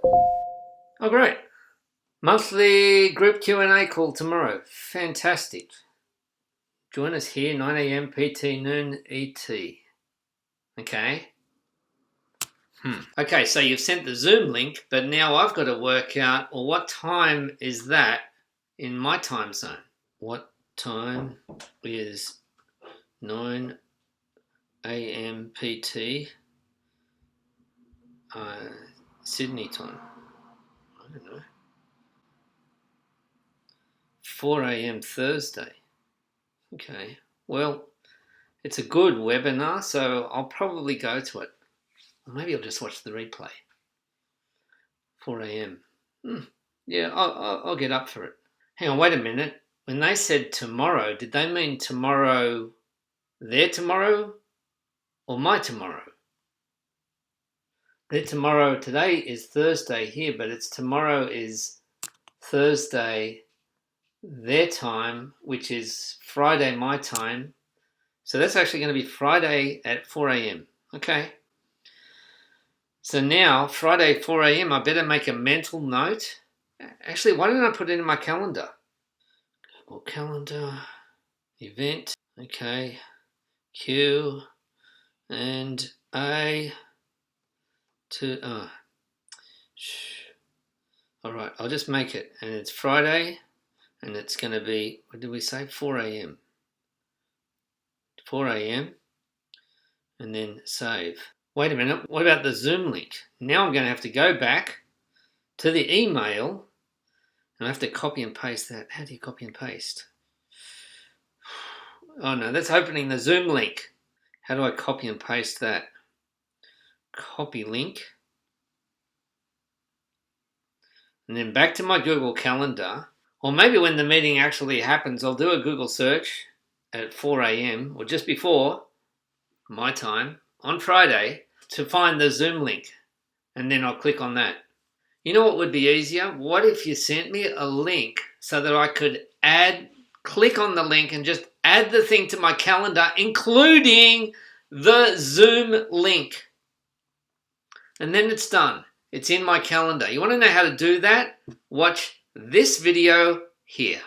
Oh, great. Monthly group Q&A call tomorrow. Fantastic. Join us here, 9 a.m. PT, noon ET. Okay. Okay, so you've sent the Zoom link, but now I've got to work out, well, what time is that in my time zone? What time is 9 a.m. PT Sydney time? I don't know. 4 a.m. Thursday. Okay, well, it's a good webinar, so I'll probably go to it. Or maybe I'll just watch the replay. 4 a.m. Yeah, I'll get up for it. Hang on, wait a minute. When they said tomorrow, did they mean tomorrow, their tomorrow, or my tomorrow? Their tomorrow, today is Thursday here, but it's tomorrow is Thursday, their time, which is Friday, my time. So that's actually going to be Friday at 4 a.m. Okay. So now, Friday, 4 a.m., I better make a mental note. Actually, why didn't I put it in my calendar? Google Calendar, event, okay, Q, and A to, all right, I'll just make it. And it's Friday, and it's going to be, what did we say? 4 a.m. 4 a.m. and then save. Wait a minute, what about the Zoom link? Now I'm going to have to go back to the email and I have to copy and paste that. How do you copy and paste? Oh no, that's opening the Zoom link. How do I copy and paste that? Copy link. And then back to my Google Calendar. Or maybe when the meeting actually happens, I'll do a Google search at 4 a.m. or just before my time on Friday to find the Zoom link. And then I'll click on that. You know what would be easier? What if you sent me a link so that I could click on the link and just add the thing to my calendar, including the Zoom link. And then it's done. It's in my calendar. You want to know how to do that? Watch this video here.